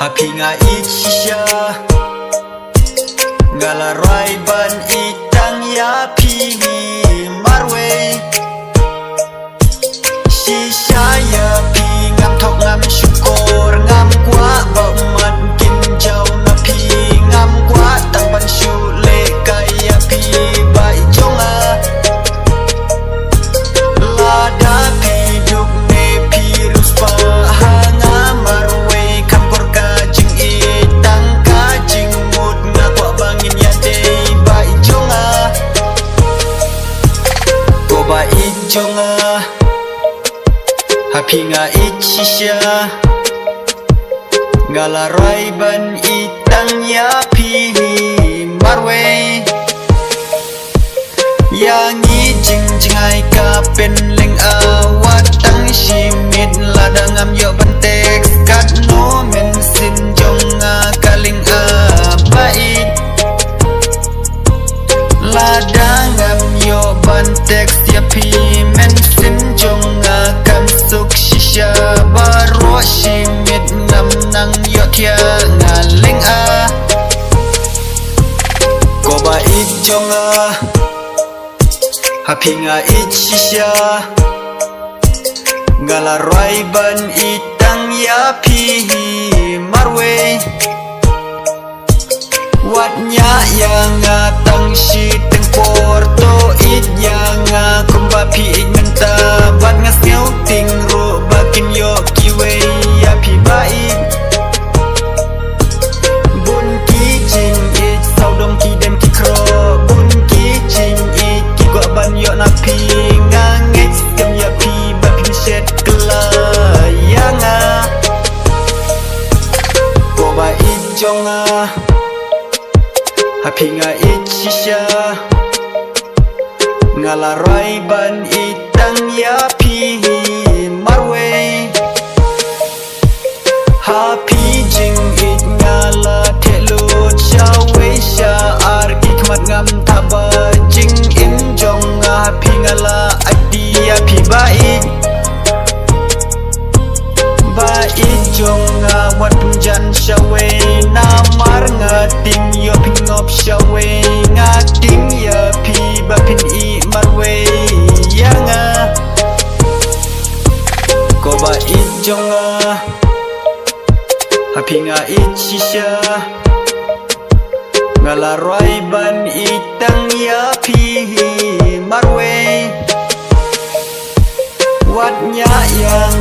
Happy nga itchisha Ngalaray ban itang yapi marwe Shisha yapi ngam thok ngam syukur ngam kwa ba mat kin jau na pi ngam kwa tang ban shu le kai yapi bai jonga lada pi duk ne pi ruspa hanga marwe kam kor ka jing itang ka jing mut nga kwa bangin ya dei bai jonga ko bai jonga Happy nga itchisha Ngalaray ban itang yapi marwe Yang jing jing ay kapen ling awat tang shimit ladangam yo bantek kat no men sin jong kaling bait ladangam yo bantek yapi men sin jong kam suk shisha baro shimit ngam nang yo tia ngaling ko ba ijonga Happy nga itchisha Ngalaray ban itang yapi marwe Wat nya yang tang shiteng porto it yang kumba pi menta bat nga sel ting ro bakin yo kiwe yapi bait bun ki jing it saudong ki dem ki kro bun ki jing it ki gwa ban yo na pi ngangit kem yapi bakin shet kla yang ko ba ijonga Happy nga itchisha Ngalaray ban itang yapi marwe Happy jing it ngala telut shawe sha arki kmat ngam taba jing in jong happy ngala adi yapi bait Bait jong wat punjan shawe namar ngating yo pingop shawe ngating ya pi bapin i marwe yanga ko ba ijonga Happy nga itchisha Ngalaray ban itang yapi marwe wat nya yang